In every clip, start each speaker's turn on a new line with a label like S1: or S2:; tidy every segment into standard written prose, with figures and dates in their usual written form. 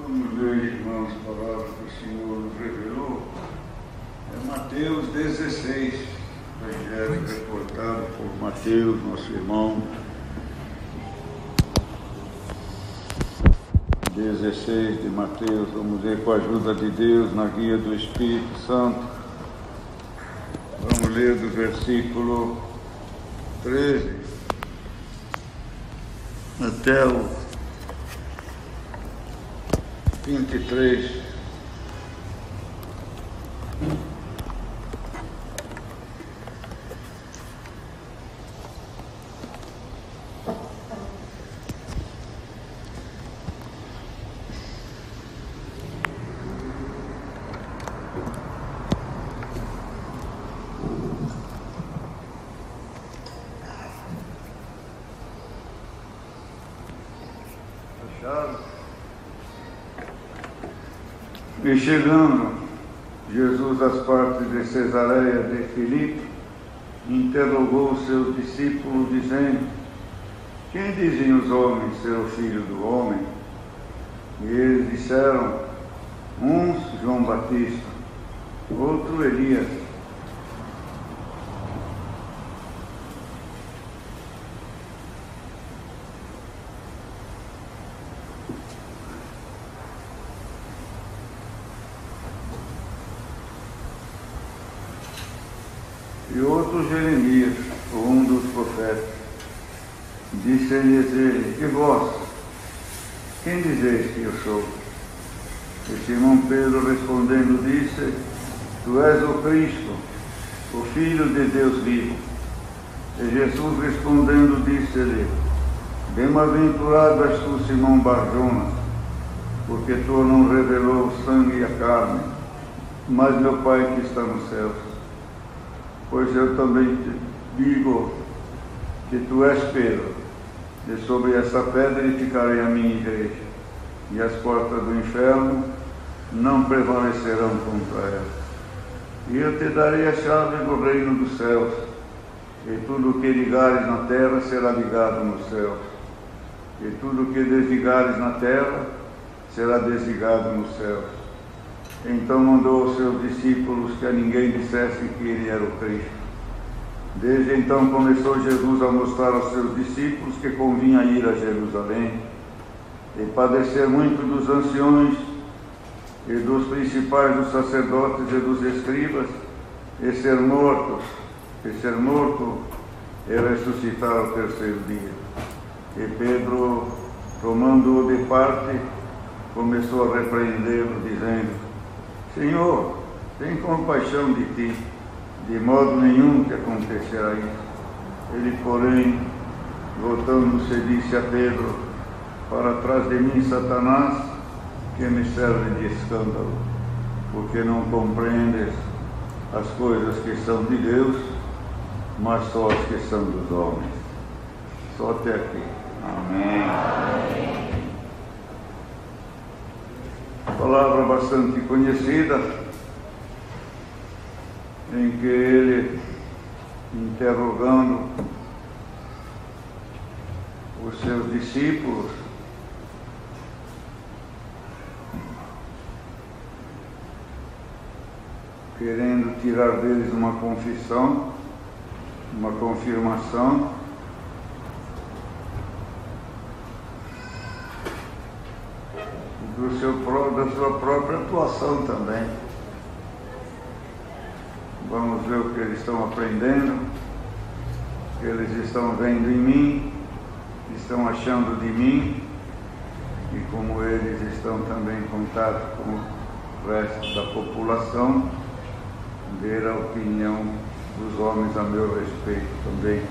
S1: Vamos ler, irmãos, a palavra que o Senhor nos revelou. É Mateus 16, Evangelho reportado por Mateus, nosso irmão. 16 de Mateus, vamos ler com a ajuda de Deus, na guia do Espírito Santo. Vamos ler do versículo 13 até o 23. E chegando Jesus às partes de Cesareia de Filipe, interrogou os seus discípulos, dizendo: quem dizem os homens ser o Filho do Homem? E eles disseram: uns João Batista, outro Elias, e outro Jeremias, ou um dos profetas. Disse-lhes ele: e vós, quem dizeis que eu sou? E Simão Pedro respondendo disse: tu és o Cristo, o Filho de Deus vivo. E Jesus respondendo disse-lhe: bem-aventurado és tu, Simão Bar-Jonas, porque tu não revelou o sangue e a carne, mas meu Pai que está nos céus. Pois eu também te digo que tu és Pedro, e sobre essa pedra edificarei a minha igreja, e as portas do inferno não prevalecerão contra ela. E eu te darei a chave do reino dos céus, e tudo o que ligares na terra será ligado nos céus, e tudo o que desligares na terra será desligado nos céus. Então mandou aos seus discípulos que a ninguém dissesse que ele era o Cristo. Desde então começou Jesus a mostrar aos seus discípulos que convinha ir a Jerusalém e padecer muito dos anciões e dos principais dos sacerdotes e dos escribas, e ser morto e ressuscitar ao terceiro dia. E Pedro, tomando-o de parte, começou a repreendê-lo, dizendo: Senhor, tem compaixão de ti, de modo nenhum que acontecerá isso. Ele, porém, voltando-se, disse a Pedro: para trás de mim, Satanás, que me serve de escândalo, porque não compreendes as coisas que são de Deus, mas só as que são dos homens. Só até aqui. Amém. Palavra bastante conhecida, em que ele, interrogando os seus discípulos, querendo tirar deles uma confissão, uma confirmação, da sua própria atuação também. Vamos ver o que eles estão aprendendo, o que eles estão vendo em mim, estão achando de mim, e como eles estão também em contato com o resto da população, ver a opinião dos homens a meu respeito também.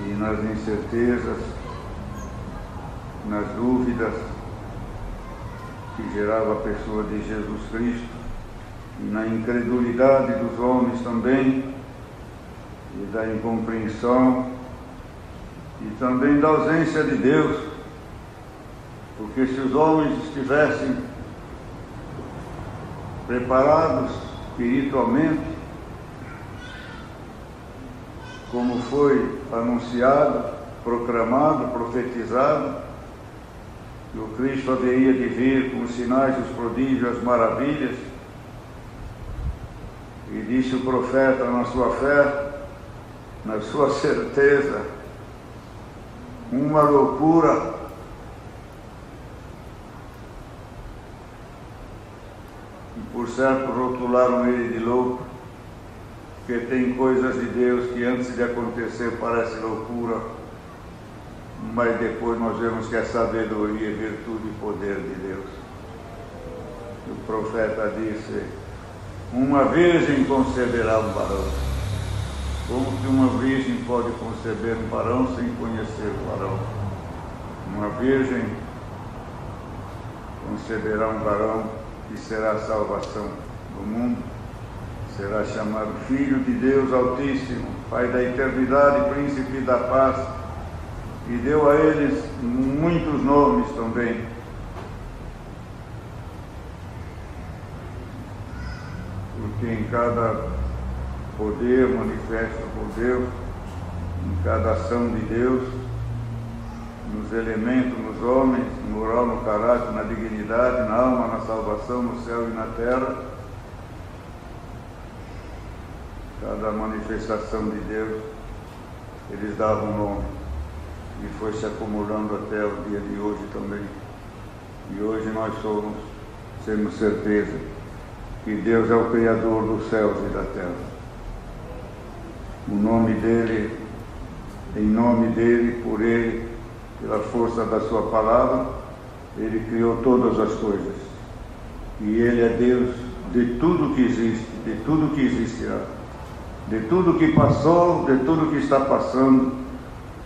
S1: E nas incertezas, nas dúvidas que gerava a pessoa de Jesus Cristo, e na incredulidade dos homens também, e da incompreensão, e também da ausência de Deus, porque se os homens estivessem preparados espiritualmente, como foi anunciado, proclamado, profetizado, que o Cristo haveria de vir com os sinais, os prodígios, as maravilhas. E disse o profeta na sua fé, na sua certeza, uma loucura. E por certo rotularam ele de louco, porque tem coisas de Deus que antes de acontecer parece loucura, mas depois nós vemos que é sabedoria, virtude e poder de Deus. O profeta disse, uma virgem conceberá um varão. Como que uma virgem pode conceber um varão sem conhecer o varão? Uma virgem conceberá um varão que será a salvação do mundo, será chamado Filho de Deus Altíssimo, Pai da eternidade, Príncipe da paz, e deu a eles muitos nomes também. Porque em cada poder manifesta por Deus, em cada ação de Deus, nos elementos, nos homens, no moral, no caráter, na dignidade, na alma, na salvação, no céu e na terra. Cada manifestação de Deus, eles davam um nome. E foi se acumulando até o dia de hoje também. E hoje nós temos certeza que Deus é o Criador dos céus e da terra. O nome dele, em nome dele, por ele, pela força da sua palavra, ele criou todas as coisas. E ele é Deus de tudo que existe, de tudo que existirá, de tudo que passou, de tudo que está passando,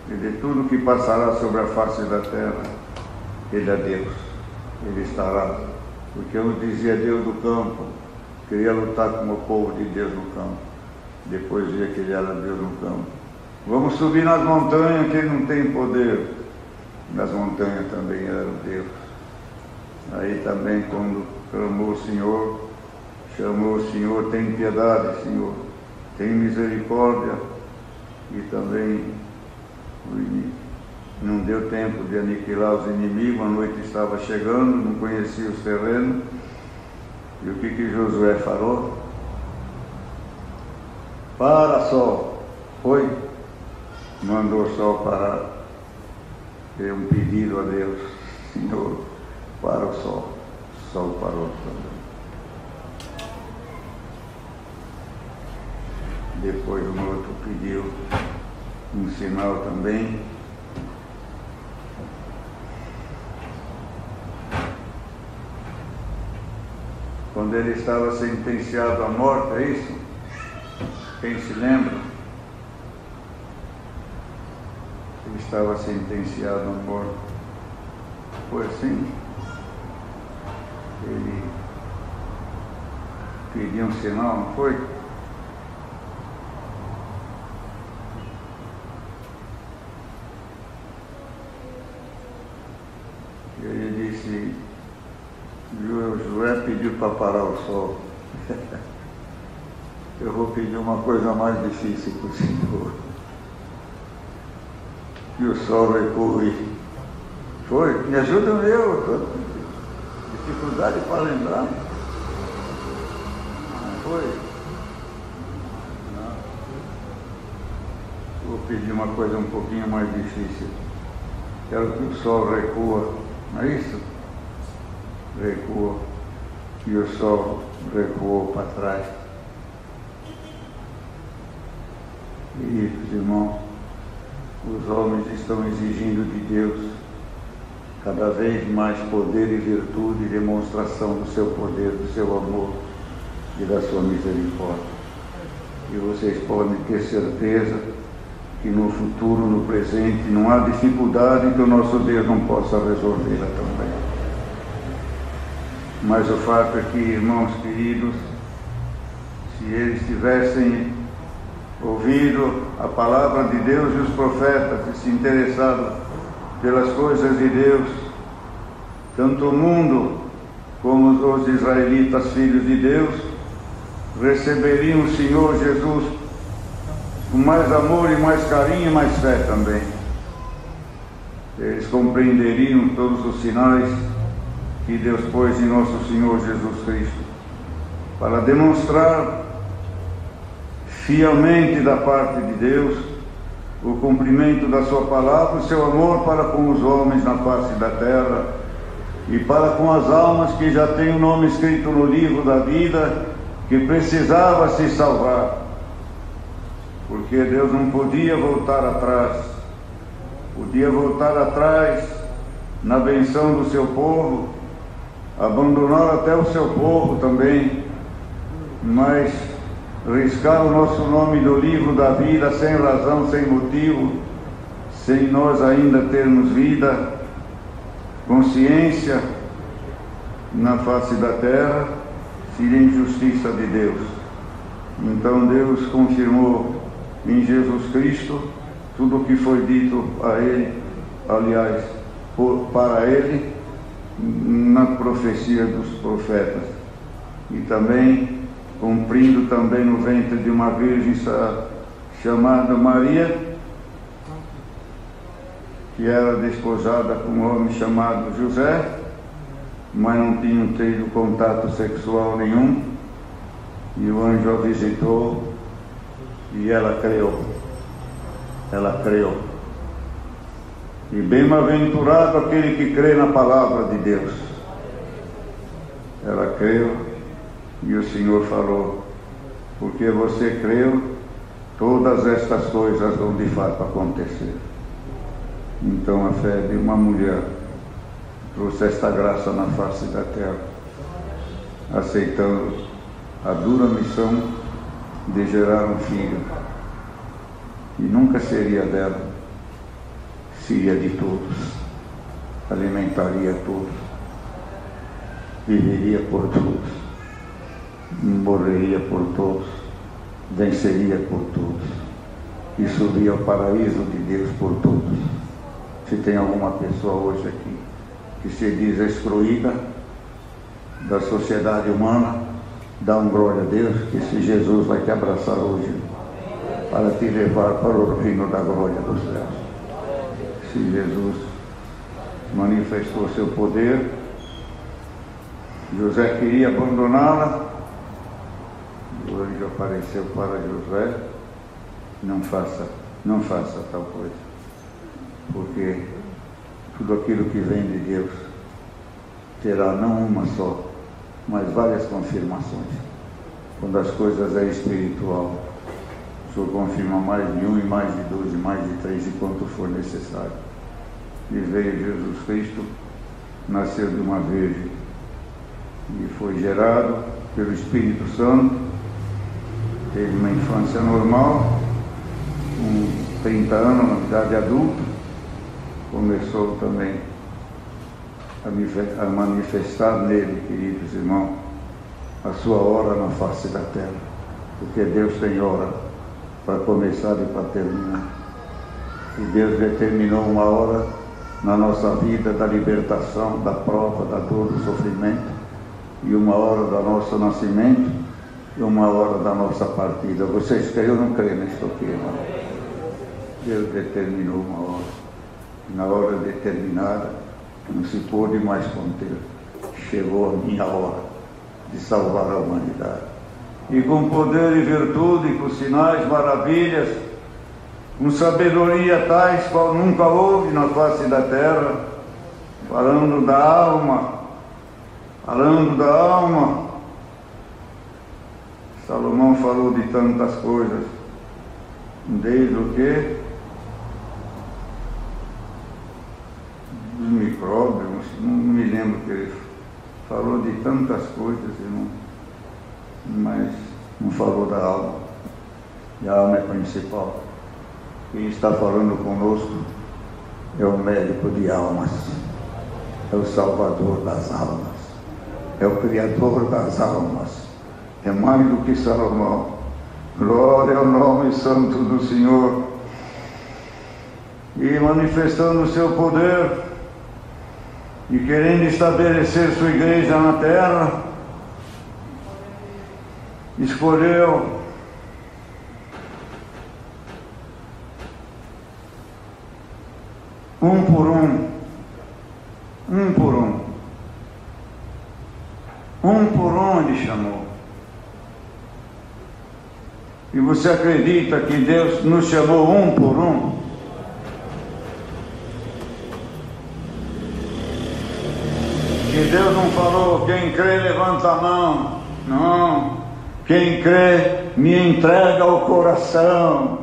S1: e de tudo que passará sobre a face da terra. Ele é Deus, ele estará. Porque eu dizia Deus do campo, queria lutar com o povo de Deus no campo. Depois via que ele era Deus no campo. Vamos subir nas montanhas, que ele não tem poder. Nas montanhas também era Deus. Aí também quando clamou o Senhor, chamou o Senhor, tem piedade, Senhor, tem misericórdia. E também não deu tempo de aniquilar os inimigos, a noite estava chegando, não conhecia os terrenos. E o que Josué falou? Para, sol. Foi? Mandou o sol parar. Deu um pedido a Deus, Senhor, para o sol. O sol parou também. Depois o outro pediu um sinal também. Quando ele estava sentenciado à morte, é isso? Quem se lembra? Ele estava sentenciado à morte. Foi assim? Ele pediu um sinal, não foi? Ele disse, Josué pediu para parar o sol. Eu vou pedir uma coisa mais difícil para o Senhor. E o sol recue. Foi? Me ajuda eu, estou com dificuldade para lembrar. Não foi? Não. Vou pedir uma coisa um pouquinho mais difícil. Quero que o sol recua, não é isso? Recua. E o sol recuou para trás. E, irmãos, os homens estão exigindo de Deus cada vez mais poder e virtude e demonstração do seu poder, do seu amor e da sua misericórdia. E vocês podem ter certeza que no futuro, no presente, não há dificuldade que o nosso Deus não possa resolvê-la também. Mas o fato é que, irmãos queridos, se eles tivessem ouvido a palavra de Deus e os profetas e se interessado pelas coisas de Deus, tanto o mundo como os israelitas, filhos de Deus, receberiam o Senhor Jesus com mais amor e mais carinho e mais fé também. eles compreenderiam todos os sinais que Deus pôs em nosso Senhor Jesus Cristo, para demonstrar fielmente da parte de Deus o cumprimento da sua palavra, o seu amor para com os homens na face da terra e para com as almas que já têm o nome escrito no livro da vida, que precisava se salvar, porque Deus não podia voltar atrás, podia voltar atrás na benção do seu povo, abandonar até o seu povo também, mas riscar o nosso nome do livro da vida sem razão, sem motivo, sem nós ainda termos vida, consciência na face da terra, seria injustiça de Deus. Então Deus confirmou em Jesus Cristo tudo o que foi dito a Ele, aliás, para Ele, na profecia dos profetas, e também cumprindo também no ventre de uma virgem chamada Maria, que era desposada com um homem chamado José, mas não tinham tido contato sexual nenhum, e o anjo a visitou e ela creu. Ela creu. E bem-aventurado aquele que crê na palavra de Deus. Ela creu e o Senhor falou: porque você creu, todas estas coisas vão de fato acontecer. Então a fé de uma mulher trouxe esta graça na face da terra, aceitando a dura missão de gerar um filho, e nunca seria dela, seria de todos, alimentaria todos, viveria por todos, morreria por todos, venceria por todos, e subiria ao paraíso de Deus por todos. Se tem alguma pessoa hoje aqui que se diz excluída da sociedade humana, dá um glória a Deus, que esse Jesus vai te abraçar hoje para te levar para o reino da glória dos céus. Se Jesus manifestou seu poder, José queria abandoná-la, o anjo apareceu para José: não faça tal coisa, porque tudo aquilo que vem de Deus terá não uma só, mas várias confirmações. Quando as coisas é espiritual, o Senhor confirma mais de um, e mais de dois, e mais de três, e quanto for necessário. E veio Jesus Cristo, nasceu de uma virgem, e foi gerado pelo Espírito Santo, teve uma infância normal, com 30 anos, na idade adulta, começou também a manifestar nele, queridos irmãos, a sua hora na face da terra, porque Deus tem hora para começar e para terminar, e Deus determinou uma hora na nossa vida da libertação, da prova, da dor, do sofrimento, e uma hora do nosso nascimento, e uma hora da nossa partida. Vocês creem ou não creem nisso aqui, irmão? Deus determinou uma hora, na hora determinada, não se pôde mais conter. Chegou a minha hora de salvar a humanidade. E com poder e virtude, com sinais, maravilhas, com sabedoria tais qual nunca houve na face da terra, falando da alma, Salomão falou de tantas coisas, desde o que? Dos micróbios, não me lembro que ele falou de tantas coisas, irmão, mas não falou da alma. E a alma é principal. Quem está falando conosco é o médico de almas, é o salvador das almas, é o criador das almas, é mais do que Salomão. Glória ao nome santo do Senhor. E manifestando o seu poder e querendo estabelecer sua igreja na terra, escolheu um por um, um por um. Um por um Ele chamou. E você acredita que Deus nos chamou um por um? Que Deus não falou, quem crê levanta a mão. Não. Quem crê me entrega o coração.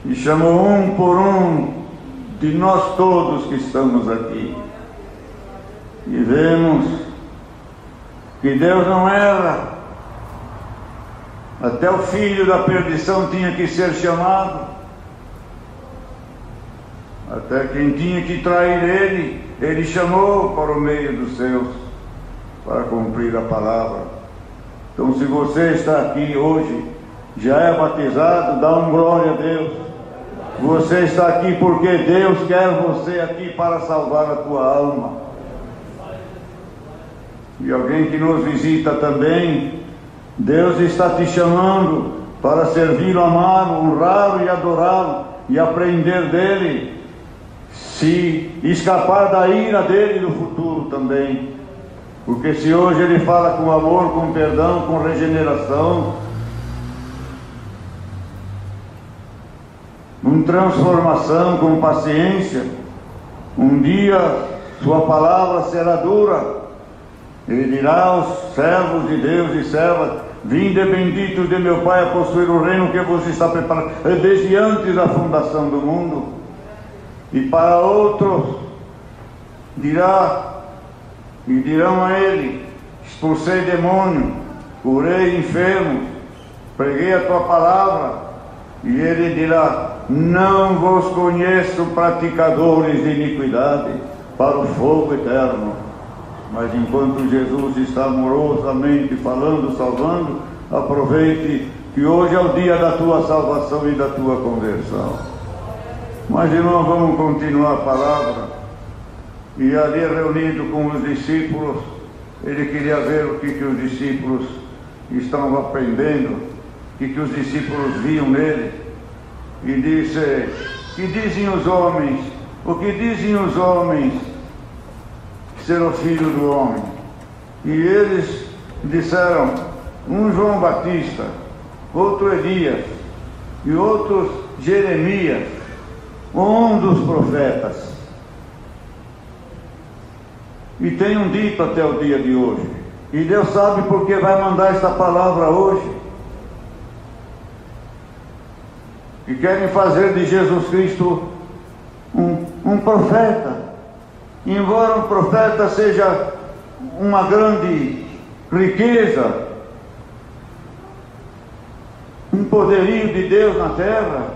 S1: E chamou um por um de nós todos que estamos aqui. E vemos que Deus não erra. Até o filho da perdição tinha que ser chamado. Até quem tinha que trair ele chamou para o meio dos seus, para cumprir a palavra. Então, se você está aqui hoje, já é batizado, dá um glória a Deus. Você está aqui porque Deus quer você aqui para salvar a tua alma. E alguém que nos visita também, Deus está te chamando para servi-lo, amá-lo, honrá-lo e adorá-lo e aprender dele, se escapar da ira dele no futuro também. Porque se hoje ele fala com amor, com perdão, com regeneração, com transformação, com paciência, um dia sua palavra será dura. Ele dirá aos servos de Deus e servas: vinde bendito de meu Pai a possuir o reino que vos está preparado desde antes da fundação do mundo. E para outros dirão a ele: expulsei demônio, curei enfermos, preguei a tua palavra. E ele dirá: não vos conheço, praticadores de iniquidade, para o fogo eterno. Mas enquanto Jesus está amorosamente falando, salvando, aproveite que hoje é o dia da tua salvação e da tua conversão. Mas, irmão, vamos continuar a palavra. E ali, reunido com os discípulos, ele queria ver o que os discípulos estavam aprendendo, o que os discípulos viam nele. E disse: que dizem os homens? O que dizem os homens ser o filho do homem? E eles disseram: um João Batista, outro Elias, e outros Jeremias, um dos profetas. E tenham dito até o dia de hoje. E Deus sabe porque vai mandar esta palavra hoje. E querem fazer de Jesus Cristo um profeta. Embora um profeta seja uma grande riqueza, um poderio de Deus na terra,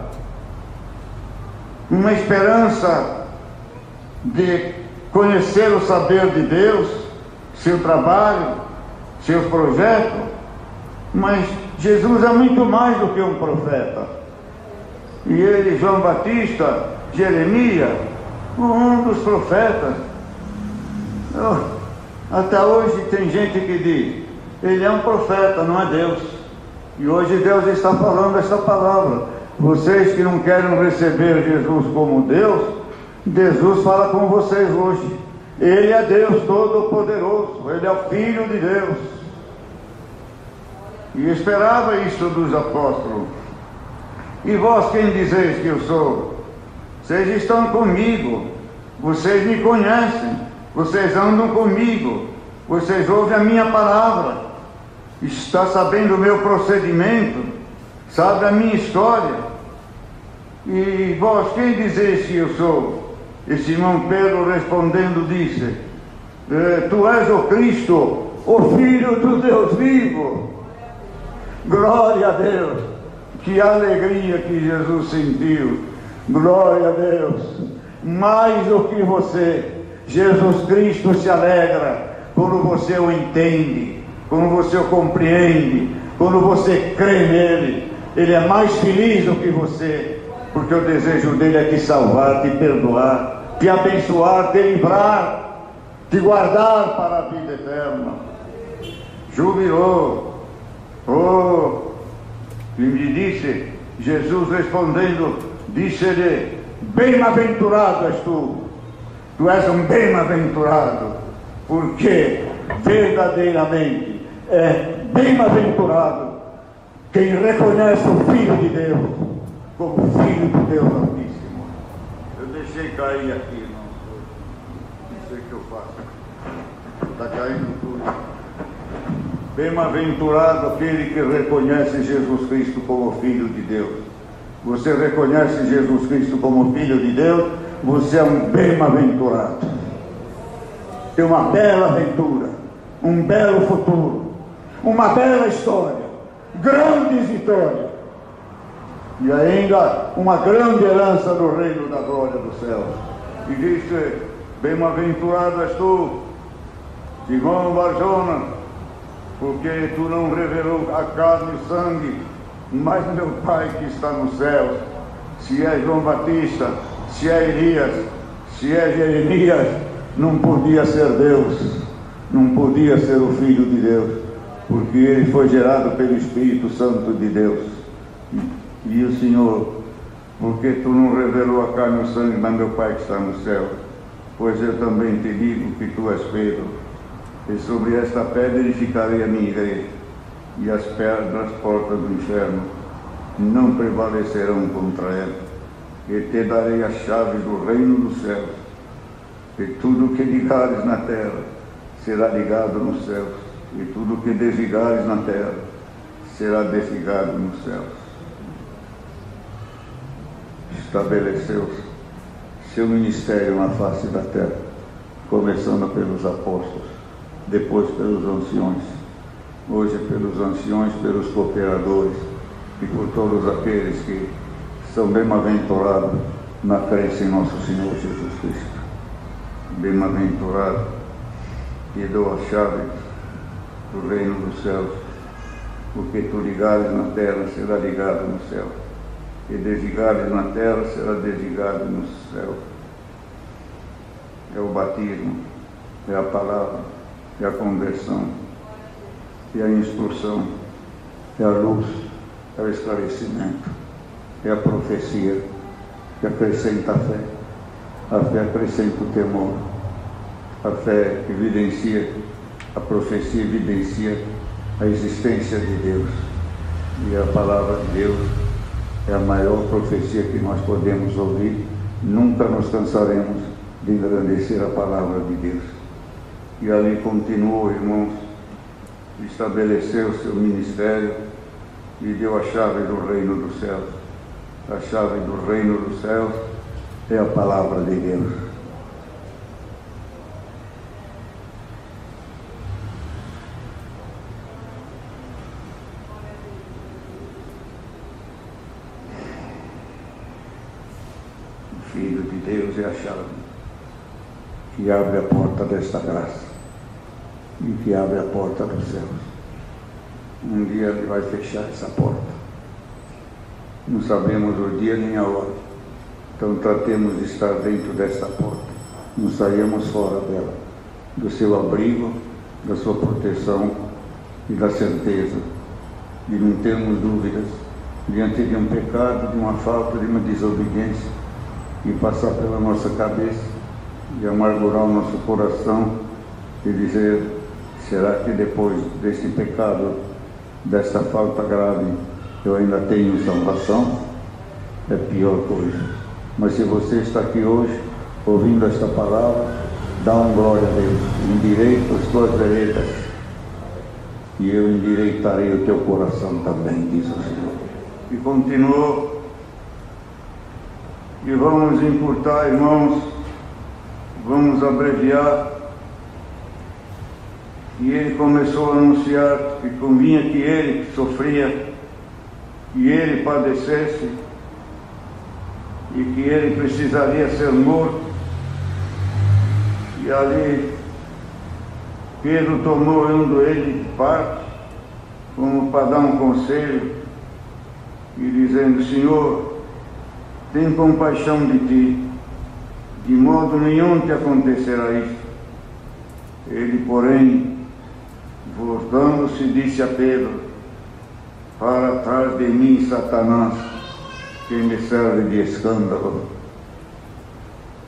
S1: uma esperança de conhecer o saber de Deus, seu trabalho, seus projetos, mas Jesus é muito mais do que um profeta. E ele, João Batista, Jeremias, um dos profetas. Até hoje tem gente que diz: ele é um profeta, não é Deus. E hoje Deus está falando essa palavra. Vocês que não querem receber Jesus como Deus, Jesus fala com vocês hoje. Ele é Deus Todo-Poderoso, ele é o Filho de Deus. E esperava isso dos apóstolos. E vós quem dizeis que eu sou? Vocês estão comigo, vocês me conhecem, vocês andam comigo, vocês ouvem a minha palavra, está sabendo o meu procedimento, sabe a minha história. E vós quem dizeis que eu sou? E Simão Pedro respondendo disse: tu és o Cristo, o Filho do Deus vivo. Glória a Deus! Que alegria que Jesus sentiu. Glória a Deus. Mais do que você, Jesus Cristo se alegra quando você o entende, quando você o compreende, quando você crê nele. Ele é mais feliz do que você, porque o desejo dele é te salvar, te perdoar, te abençoar, te livrar, te guardar para a vida eterna. Jubilou. E me disse, Jesus respondendo, disse-lhe: bem-aventurado és tu. Tu és um bem-aventurado, porque verdadeiramente é bem-aventurado quem reconhece o Filho de Deus como Filho de Deus Altíssimo. Eu deixei cair aqui, irmão. Não sei o que eu faço. Está caindo tudo. Bem-aventurado aquele que reconhece Jesus Cristo como Filho de Deus. Você reconhece Jesus Cristo como Filho de Deus, você é um bem-aventurado. Tem uma bela aventura, um belo futuro, uma bela história, grandes vitórias e ainda uma grande herança do reino da glória dos céus. E disse: bem-aventurado és tu, Simão Barjona, porque tu não revelou a carne e sangue, mas meu Pai que está nos céus. Se é João Batista, se é Elias, se é Jeremias, não podia ser Deus, não podia ser o Filho de Deus, porque ele foi gerado pelo Espírito Santo de Deus. E o Senhor, porque tu não revelou a carne e o sangue, mas meu Pai que está no céu, pois eu também te digo que tu és Pedro, e sobre esta pedra edificarei a minha igreja, e as portas do inferno não prevalecerão contra ela. E te darei as chaves do reino dos céus, e tudo o que ligares na terra será ligado nos céus, e tudo o que desligares na terra será desligado nos céus. Estabeleceu seu ministério na face da terra, começando pelos apóstolos, depois pelos anciões, hoje pelos anciões, pelos cooperadores e por todos aqueles que são bem-aventurados na crença em nosso Senhor Jesus Cristo. Bem-aventurado que dou a chave do reino dos céus, porque tu ligares na terra será ligado no céu, e desligares na terra será desligado no céu. É o batismo, é a palavra, é a conversão, é a instrução, é a luz, é o esclarecimento, é a profecia, que acrescenta a fé acrescenta o temor, a fé evidencia, a profecia evidencia a existência de Deus, e a palavra de Deus é a maior profecia que nós podemos ouvir. Nunca nos cansaremos de engrandecer a palavra de Deus. E ali continuou, irmãos, estabeleceu o seu ministério e deu a chave do reino dos céus. A chave do reino dos céus é a palavra de Deus. O Filho de Deus é a chave que abre a porta desta graça e que abre a porta dos céus. Um dia ele vai fechar essa porta. Não sabemos o dia nem a hora. Então tratemos de estar dentro desta porta. Não saímos fora dela, do seu abrigo, da sua proteção e da certeza de não termos dúvidas diante de um pecado, de uma falta, de uma desobediência, e passar pela nossa cabeça e amargurar o nosso coração e dizer: será que depois deste pecado, desta falta grave, eu ainda tenho salvação? É pior coisa. Mas se você está aqui hoje, ouvindo esta palavra, dá um glória a Deus, endireita as tuas veredas, e eu endireitarei o teu coração também, diz o Senhor. E continuou, e vamos encurtar, irmãos, vamos abreviar. E ele começou a anunciar que convinha que ele que sofria, que ele padecesse, e que ele precisaria ser morto. E ali Pedro tomou ele de parte, como para dar um conselho, e dizendo: Senhor, tem compaixão de ti, de modo nenhum te acontecerá isso. Ele, porém, voltando-se, disse a Pedro: para trás de mim, Satanás, que me serve de escândalo,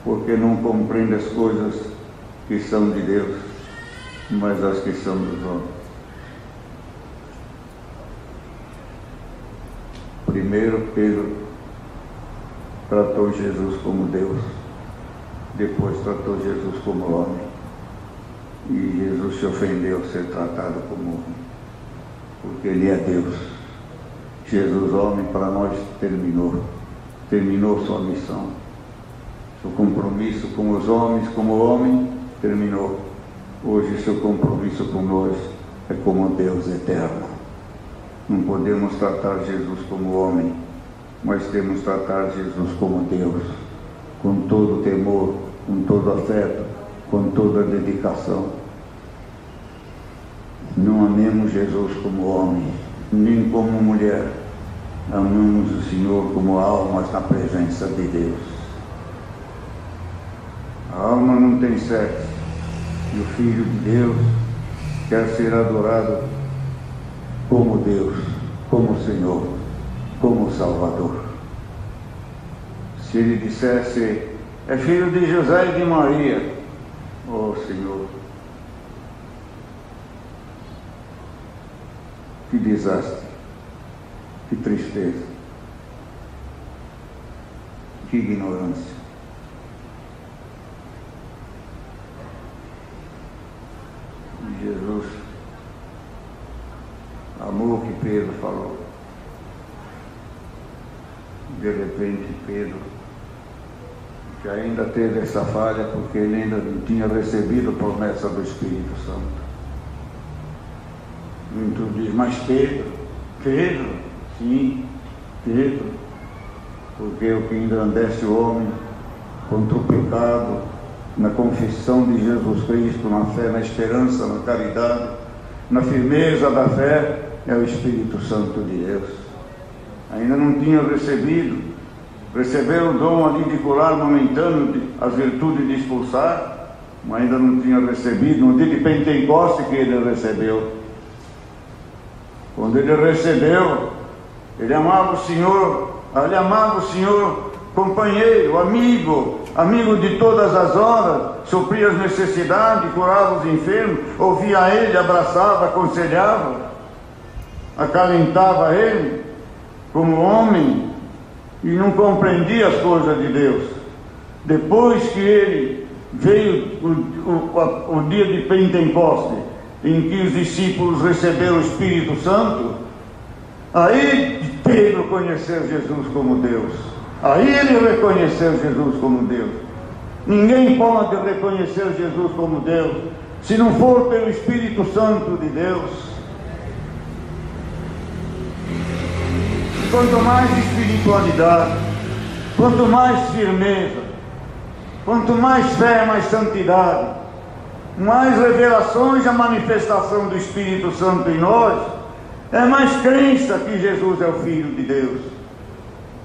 S1: porque não compreende as coisas que são de Deus, mas as que são dos homens. Primeiro Pedro tratou Jesus como Deus, depois tratou Jesus como homem, e Jesus se ofendeu a ser tratado como homem, porque ele é Deus. Jesus, homem, para nós terminou sua missão, seu compromisso com os homens como homem terminou. Hoje seu compromisso com nós é como Deus eterno. Não podemos tratar Jesus como homem, mas temos que tratar Jesus como Deus, com todo temor, com todo afeto, com toda dedicação. Não amemos Jesus como homem, nem como mulher. Amamos o Senhor como almas na presença de Deus. A alma não tem sexo, e o Filho de Deus quer ser adorado como Deus, como Senhor, como Salvador. Se ele dissesse, é filho de José e de Maria, oh Senhor, que desastre, que tristeza, que ignorância. Jesus amou o que Pedro falou. De repente Pedro, que ainda teve essa falha porque ele ainda não tinha recebido a promessa do Espírito Santo. Muito diz, mas Pedro, sim, Pedro, porque o que engrandece o homem contra o pecado, na confissão de Jesus Cristo, na fé, na esperança, na caridade, na firmeza da fé, é o Espírito Santo de Deus. Ainda não tinha recebeu o dom ali de curar momentâneo, as virtudes de expulsar, mas ainda não tinha recebido, no dia de Pentecostes que ele recebeu. Quando ele recebeu, ele amava o Senhor, companheiro, amigo de todas as horas, supria as necessidades, curava os enfermos, ouvia ele, abraçava, aconselhava, acalentava ele como homem, e não compreendia as coisas de Deus. Depois que ele veio o dia de Pentecostes, em que os discípulos receberam o Espírito Santo, aí Pedro conheceu Jesus como Deus. Aí ele reconheceu Jesus como Deus. Ninguém pode reconhecer Jesus como Deus se não for pelo Espírito Santo de Deus. Quanto mais espiritualidade, quanto mais firmeza, quanto mais fé, mais santidade, mais revelações, a manifestação do Espírito Santo em nós, é mais crença que Jesus é o Filho de Deus.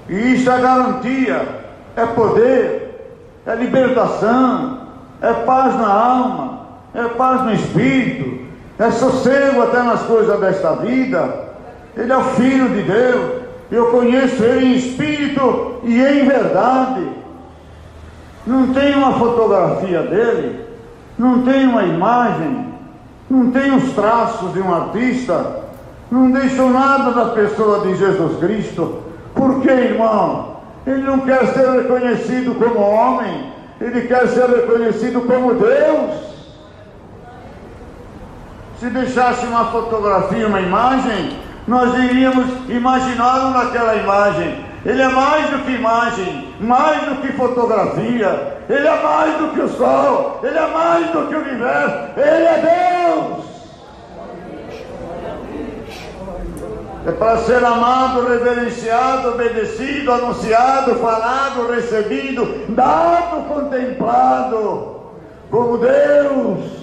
S1: E isso é garantia, é poder, é libertação, é paz na alma, é paz no espírito, é sossego até nas coisas desta vida. Ele é o Filho de Deus. Eu conheço ele em espírito e em verdade. Não tem uma fotografia dele, não tem uma imagem, não tem os traços de um artista, não deixo nada da pessoa de Jesus Cristo. Por que, irmão? Ele não quer ser reconhecido como homem, ele quer ser reconhecido como Deus. Se deixasse uma fotografia, uma imagem, nós iríamos imaginá-lo naquela imagem. Ele é mais do que imagem, mais do que fotografia, ele é mais do que o sol, ele é mais do que o universo, ele é Deus. É para ser amado, reverenciado, obedecido, anunciado, falado, recebido, dado, contemplado como Deus.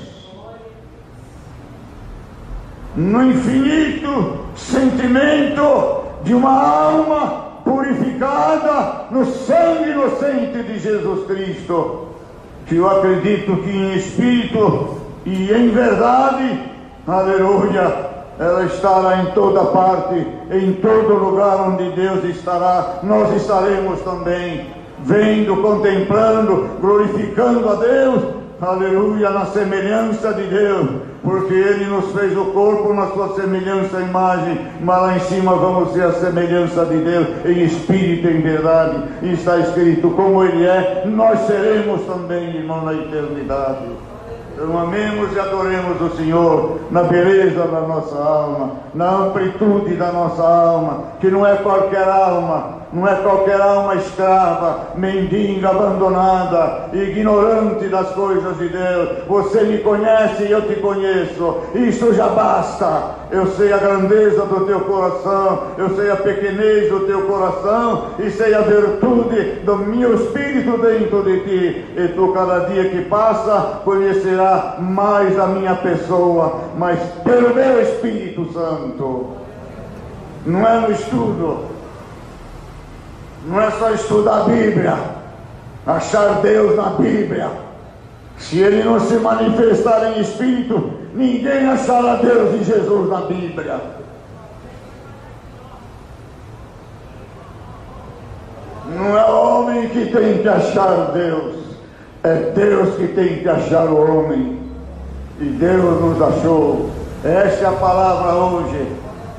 S1: No infinito sentimento de uma alma purificada no sangue inocente de Jesus Cristo, que eu acredito que em espírito e em verdade, aleluia, ela estará em toda parte, em todo lugar onde Deus estará, nós estaremos também. vendo, contemplando, glorificando a Deus, aleluia, na semelhança de Deus, porque Ele nos fez o corpo na sua semelhança e imagem, mas lá em cima vamos ser a semelhança de Deus, em espírito e em verdade, e está escrito, como Ele é, nós seremos também, irmão, na eternidade. Então amemos e adoremos o Senhor na beleza da nossa alma, na amplitude da nossa alma, que não é qualquer alma, não é qualquer alma escrava, mendiga, abandonada, ignorante das coisas de Deus. Você me conhece e eu te conheço, isso já basta. Eu sei a grandeza do teu coração, eu sei a pequenez do teu coração e sei a virtude do meu Espírito dentro de ti, e tu cada dia que passa conhecerá mais a minha pessoa, mas pelo meu Espírito Santo. Não é no estudo, não é só estudar a Bíblia, achar Deus na Bíblia. Se Ele não se manifestar em Espírito, ninguém achará Deus e Jesus na Bíblia. Não é o homem que tem que achar Deus, é Deus que tem que achar o homem. E Deus nos achou. Esta é a palavra hoje.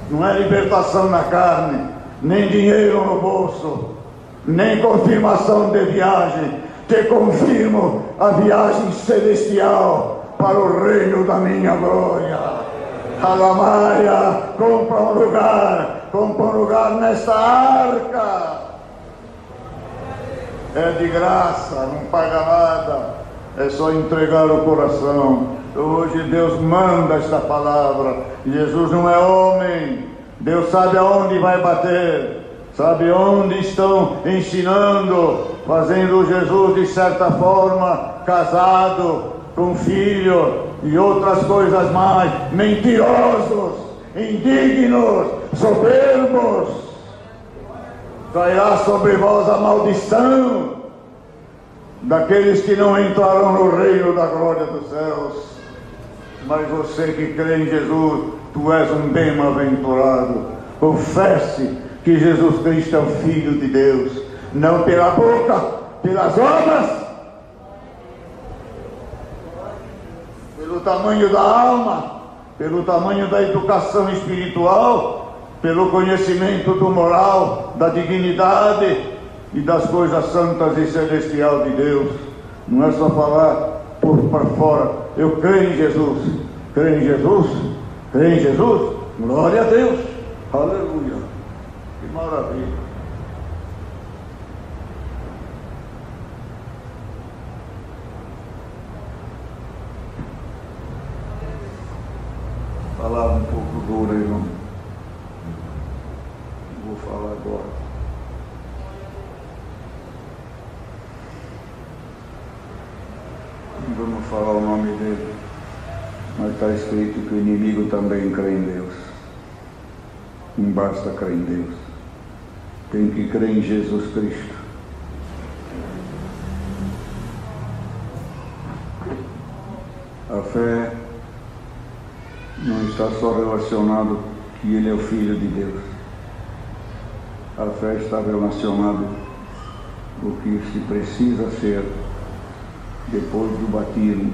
S1: Não é libertação na carne, nem dinheiro no bolso, nem confirmação de viagem. Te confirmo a viagem celestial para o reino da minha glória. Alamaia, compra um lugar nesta arca. É de graça, não paga nada, é só entregar o coração. Hoje Deus manda esta palavra. Jesus não é homem, Deus sabe aonde vai bater, sabe onde estão ensinando, fazendo Jesus de certa forma casado, com filho e outras coisas mais, mentirosos, indignos, soberbos. Cairá sobre vós a maldição daqueles que não entrarão no reino da glória dos céus. Mas você que crê em Jesus, tu és um bem-aventurado. Confesse que Jesus Cristo é o Filho de Deus, não pela boca, pelas obras, pelo tamanho da alma, pelo tamanho da educação espiritual, pelo conhecimento do moral, da dignidade e das coisas santas e celestiais de Deus. Não é só falar para fora, eu creio em Jesus, creio em Jesus, creio em Jesus, glória a Deus, aleluia, que maravilha. Falava um pouco duro, irmão. Vou falar agora. Vamos falar o nome dele. Mas está escrito que o inimigo também crê em Deus. Não basta crer em Deus. Tem que crer em Jesus Cristo. A fé não está só relacionado que Ele é o Filho de Deus. A fé está relacionada com o que se precisa ser depois do batismo,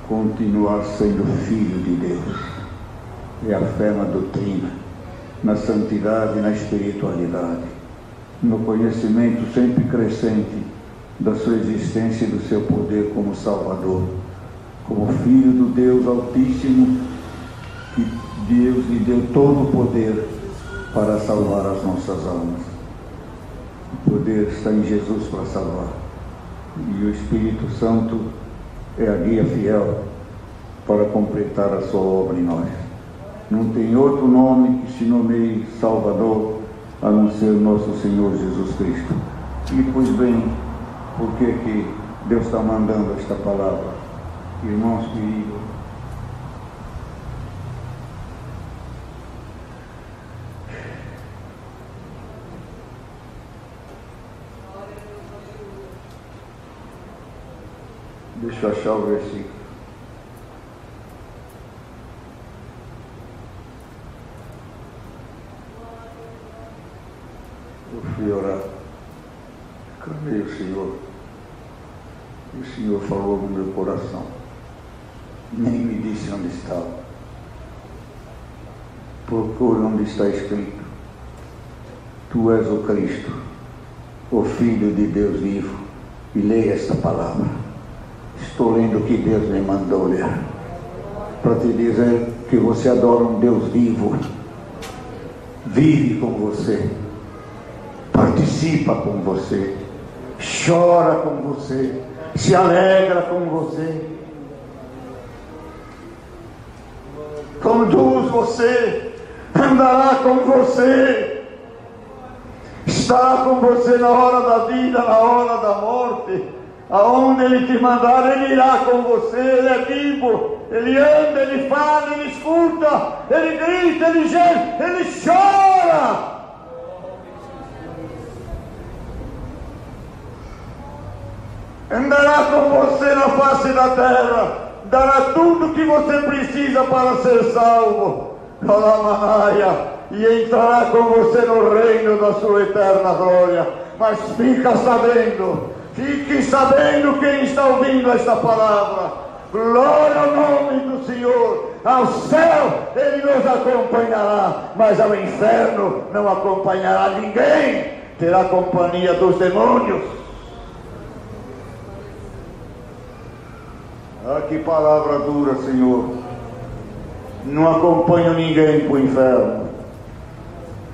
S1: continuar sendo filho de Deus. É a fé na doutrina, na santidade, na espiritualidade, no conhecimento sempre crescente da sua existência e do seu poder como Salvador, como Filho do Deus Altíssimo, que Deus lhe deu todo o poder para salvar as nossas almas. O poder está em Jesus para salvar. E o Espírito Santo é a guia fiel para completar a sua obra em nós. Não tem outro nome que se nomeie Salvador a não ser nosso Senhor Jesus Cristo. E pois bem, por que Deus está mandando esta palavra? Irmãos queridos, deixa eu achar o versículo. Eu fui orar. Fica meio o Senhor falou no meu coração, nem me disse onde estava. Procure onde está escrito: Tu és o Cristo, o Filho de Deus vivo, e leia esta palavra. Estou lendo o que Deus me mandou ler, para te dizer que você adora um Deus vivo, vive com você, participa com você, chora com você, se alegra com você, conduz você, andará com você, estará com você na hora da vida, na hora da morte. Aonde Ele te mandar, Ele irá com você. Ele é vivo, Ele anda, Ele fala, Ele escuta, Ele grita, Ele geme, Ele chora. Andará com você na face da terra, dará tudo o que você precisa para ser salvo, e entrará com você no reino da sua eterna glória. Mas fique sabendo quem está ouvindo esta palavra: glória ao nome do Senhor. Ao céu Ele nos acompanhará, mas ao inferno não acompanhará ninguém, terá companhia dos demônios. Ah, que palavra dura, Senhor. Não acompanho ninguém para o inferno.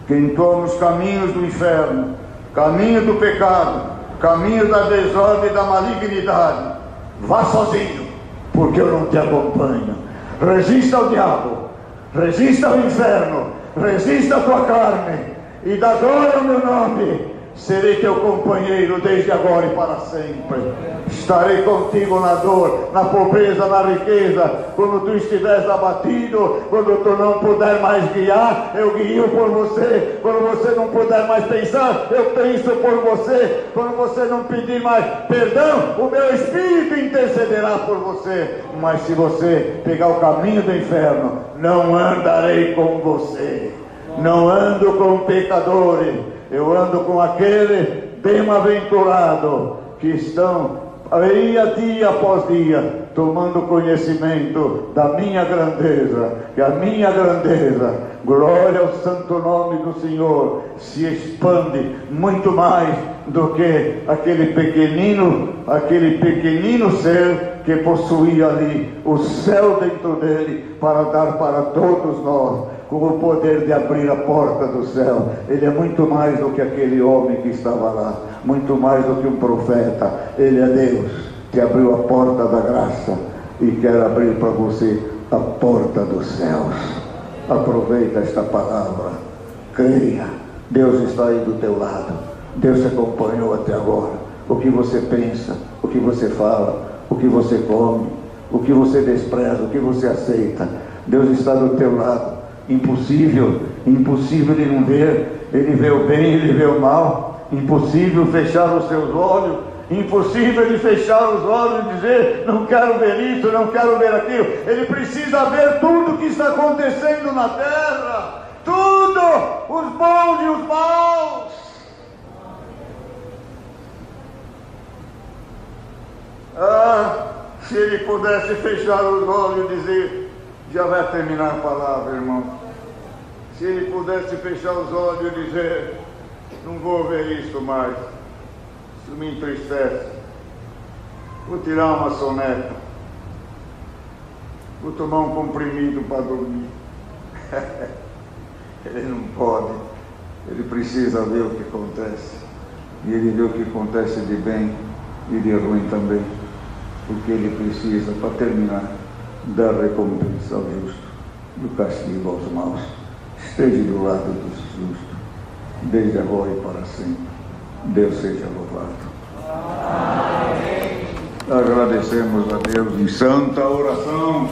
S1: Quem toma os caminhos do inferno, caminho do pecado, caminho da desordem e da malignidade, vá sozinho, porque eu não te acompanho. Resista ao diabo, resista ao inferno, resista à tua carne, e da glória ao meu nome. Serei teu companheiro desde agora e para sempre. Estarei contigo na dor, na pobreza, na riqueza. Quando tu estiveres abatido, quando tu não puder mais guiar, eu guio por você. Quando você não puder mais pensar, eu penso por você. Quando você não pedir mais perdão, o meu Espírito intercederá por você. Mas se você pegar o caminho do inferno, não andarei com você. Não ando com pecadores, eu ando com aquele bem-aventurado que estão aí dia após dia tomando conhecimento da minha grandeza, que a minha grandeza, glória ao santo nome do Senhor, se expande muito mais do que aquele pequenino ser que possuía ali o céu dentro dele para dar para todos nós, com o poder de abrir a porta do céu. Ele é muito mais do que aquele homem que estava lá, muito mais do que um profeta. Ele é Deus que abriu a porta da graça e quer abrir para você a porta dos céus. Aproveita esta palavra, creia, Deus está aí do teu lado, Deus te acompanhou até agora. O que você pensa, o que você fala, o que você come, o que você despreza, o que você aceita, Deus está do teu lado. Impossível de não ver. Ele vê o bem, ele vê o mal. Impossível fechar os seus olhos. Impossível de fechar os olhos e dizer: não quero ver isso, não quero ver aquilo. Ele precisa ver tudo o que está acontecendo na terra, tudo, os bons e os maus. Ah, se ele pudesse fechar os olhos e dizer: já vai terminar a palavra, irmão. Se ele pudesse fechar os olhos e dizer: não vou ver isso mais, isso me entristece, vou tirar uma soneca, vou tomar um comprimido para dormir. Ele não pode, ele precisa ver o que acontece, e ele vê o que acontece de bem e de ruim também, porque ele precisa, para terminar, dar recompensa ao justo e o castigo aos maus. Esteja do lado dos justos, desde agora e para sempre. Deus seja louvado. Amém. Agradecemos a Deus em santa oração.